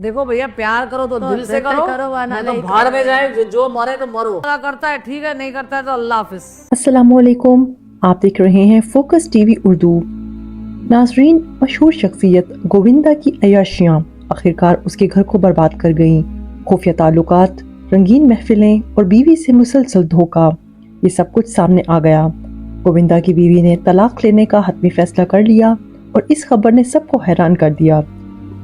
देखो भैया, प्यार करो तो दिल से करो, नहीं तो भाड़ में जाए, जो मरे तो मरो। करता है ठीक है, नहीं करता है तो अल्लाह हाफिज। अस्सलामुअलैकुम, आप देख रहे हैं फोकस टीवी उर्दू। नाजरीन, मशहूर शख्सियत गोविंदा की अय्याशियाँ आखिरकार उसके घर को बर्बाद कर गईं। खुफिया ताल्लुकात, रंगीन महफिलें और बीवी से मुसलसल धोखा, ये सब कुछ सामने आ गया। गोविंदा की बीवी ने तलाक लेने का हतमी फैसला कर लिया और इस खबर ने सबको हैरान कर दिया।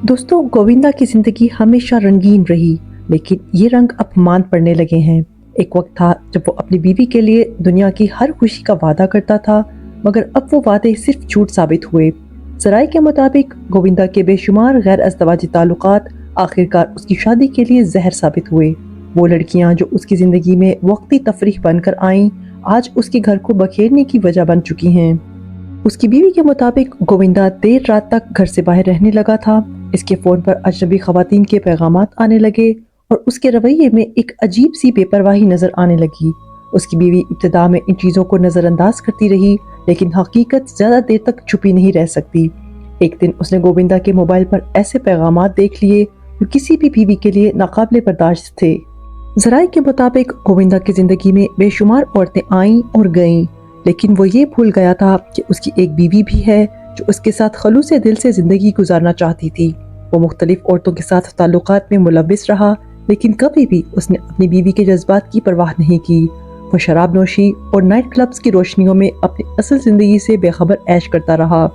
दोस्तों, गोविंदा की जिंदगी हमेशा रंगीन रही, लेकिन ये रंग अब मांद पड़ने लगे हैं। एक वक्त था जब वो अपनी बीवी के लिए दुनिया की हर खुशी का वादा करता था, मगर अब वो वादे सिर्फ झूठ साबित हुए। जराये के मुताबिक गोविंदा के बेशुमार गैर अज़दवाजी ताल्लुकात आखिरकार उसकी शादी के लिए जहर साबित हुए। वो लड़कियां जो उसकी जिंदगी में वक्ती तफरीह बनकर आईं, आज उसके घर को बखेरने की वजह बन चुकी हैं। उसकी बीवी के मुताबिक गोविंदा देर रात तक घर से बाहर रहने लगा था। इसके फोन पर अजनबी खवातीन के पैगामात आने लगे और उसके रवैये में एक अजीब सी बेपरवाही नजर आने लगी। उसकी बीवी इब्तिदा में इन चीजों को नजरअंदाज करती रही, लेकिन हकीकत ज्यादा देर तक छुपी नहीं रह सकती। एक दिन उसने गोविंदा के मोबाइल पर ऐसे पैगामात देख लिए जो किसी भी बीवी के लिए नाकाबिले बर्दाश्त थे। जराये के मुताबिक गोविंदा की जिंदगी में बेशुमार औरतें आईं और गईं, लेकिन वो ये भूल गया था कि उसकी एक बीवी भी है जो उसके साथ खलूस दिल से जिंदगी गुजारना चाहती थी। वो मुख्तलिफ औरतों के साथ ताल्लुकात में मुलव्विस रहा, लेकिन कभी भी उसने अपनी बीवी के जज्बात की परवाह नहीं की। वो शराब नोशी और नाइट क्लब्स की रोशनियों में अपनी असल जिंदगी से बेखबर ऐश करता रहा।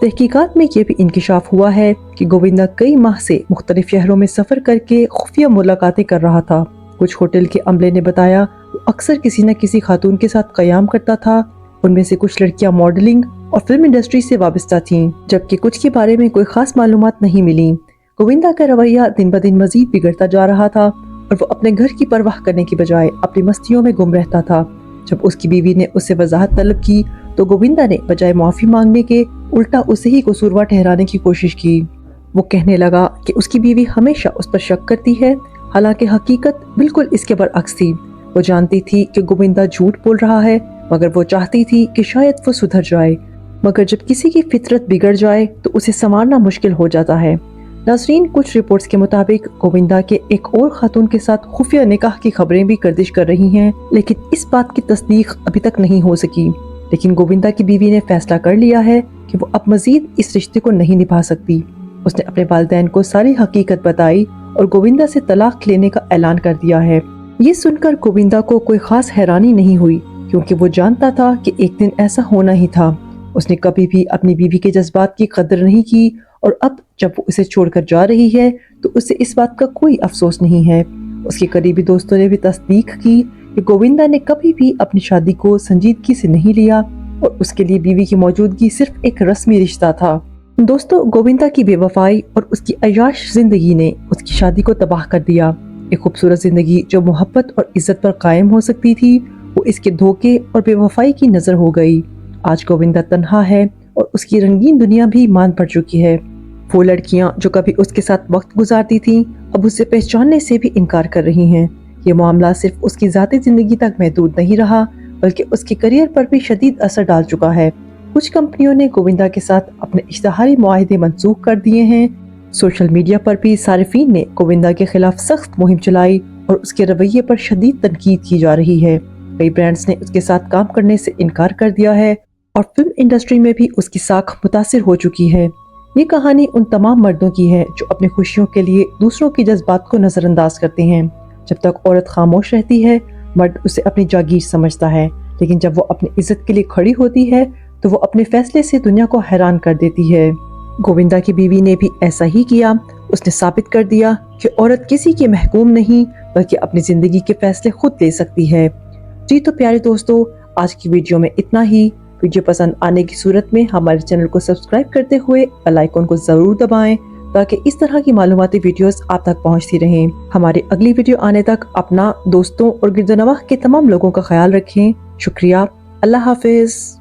तहकीकात में यह भी इंकिशाफ हुआ है कि गोविंदा कई माह से मुख्तलिफ शहरों में सफर करके खुफिया मुलाकातें कर रहा था। कुछ होटल के अमले ने बताया वो अक्सर किसी न किसी खातून के साथ कयाम करता था। उनमें से कुछ लड़कियां मॉडलिंग और फिल्म इंडस्ट्री से वाबस्ता थीं, जबकि कुछ के बारे में कोई खास मालूमात नहीं मिली। गोविंदा का रवैया दिन ब दिन मजीद बिगड़ता जा रहा था और वो अपने घर की परवाह करने की बजाय अपनी मस्तियों में गुम रहता था। जब उसकी बीवी ने उससे वजाहत तलब की तो गोविंदा ने बजाय माफी मांगने के उल्टा उसे ही कसूरवार ठहराने की कोशिश की। वो कहने लगा कि उसकी बीवी हमेशा उस पर शक करती है, हालांकि हकीकत बिल्कुल इसके बरअक्स थी। वो जानती थी कि गोविंदा झूठ बोल रहा है, मगर वो चाहती थी कि शायद वो सुधर जाए। मगर जब किसी की फितरत बिगड़ जाए तो उसे संवारना मुश्किल हो जाता है। नाज़रीन, कुछ रिपोर्ट्स के मुताबिक गोविंदा के एक और खातून के साथ खुफिया निकाह की खबरें भी गर्दिश कर रही हैं, लेकिन इस बात की तस्दीक अभी तक नहीं हो सकी। लेकिन गोविंदा की बीवी ने फैसला कर लिया है कि वो अब मजीद इस रिश्ते को नहीं निभा सकती। उसने अपने वालिदैन को सारी हकीकत बताई और गोविंदा से तलाक लेने का ऐलान कर दिया है। ये सुनकर गोविंदा को कोई खास हैरानी नहीं हुई, क्योंकि वो जानता था कि एक दिन ऐसा होना ही था। उसने कभी भी अपनी बीवी के जज्बात की कदर नहीं की और अब जब वो उसे छोड़कर जा रही है तो उसे इस बात का कोई अफसोस नहीं है। उसके करीबी दोस्तों ने भी तस्दीक की कि गोविंदा ने कभी भी अपनी शादी को संजीदगी से नहीं लिया और उसके लिए बीवी की मौजूदगी सिर्फ एक रस्मी रिश्ता था। दोस्तों, गोविंदा की बेवफाई और उसकी अय्याश जिंदगी ने उसकी शादी को तबाह कर दिया। एक खूबसूरत जिंदगी जो मोहब्बत और इज्जत पर कायम हो सकती थी, वो इसके धोखे और बेवफाई की नजर हो गई। आज गोविंदा तन्हा है और उसकी रंगीन दुनिया भी मान पड़ चुकी है। वो लड़कियां जो कभी उसके साथ वक्त गुजारती थीं, अब उसे पहचानने से भी इनकार कर रही हैं। ये मामला सिर्फ उसकी ज़ाती जिंदगी तक महदूद नहीं रहा, बल्कि उसके करियर पर भी शदीद असर डाल चुका है। कुछ कंपनियों ने गोविंदा के साथ अपने इश्तहारी मुआहदे मंसूख कर दिए हैं। सोशल मीडिया पर भी सारिफीन ने गोविंदा के खिलाफ सख्त मुहिम चलाई और उसके रवैये पर शदीद तनकीद की जा रही है। कई ब्रांड्स ने उसके साथ काम करने से इनकार कर दिया है और फिल्म इंडस्ट्री में भी उसकी साख मुतासिर हो चुकी है। ये कहानी उन तमाम मर्दों की है जो अपनी खुशियों के लिए दूसरों की जज्बात को नजरअंदाज करते हैं। जब तक औरत खामोश रहती है, मर्द उसे अपनी जागीर समझता है, लेकिन जब वो अपनी इज्जत के लिए खड़ी होती है तो वो अपने फैसले से दुनिया को हैरान कर देती है। गोविंदा की बीवी ने भी ऐसा ही किया। उसने साबित कर दिया कि औरत किसी की महकूम नहीं, बल्कि अपनी जिंदगी के फैसले खुद ले सकती है। जी तो प्यारे दोस्तों, आज की वीडियो में इतना ही। वीडियो पसंद आने की सूरत में हमारे चैनल को सब्सक्राइब करते हुए बेल आइकन को जरूर दबाएं, ताकि इस तरह की मालूमाती वीडियोस आप तक पहुंचती रहें। हमारी अगली वीडियो आने तक अपना, दोस्तों और गिरदोनवाह के तमाम लोगों का ख्याल रखें। शुक्रिया। अल्लाह हाफिज।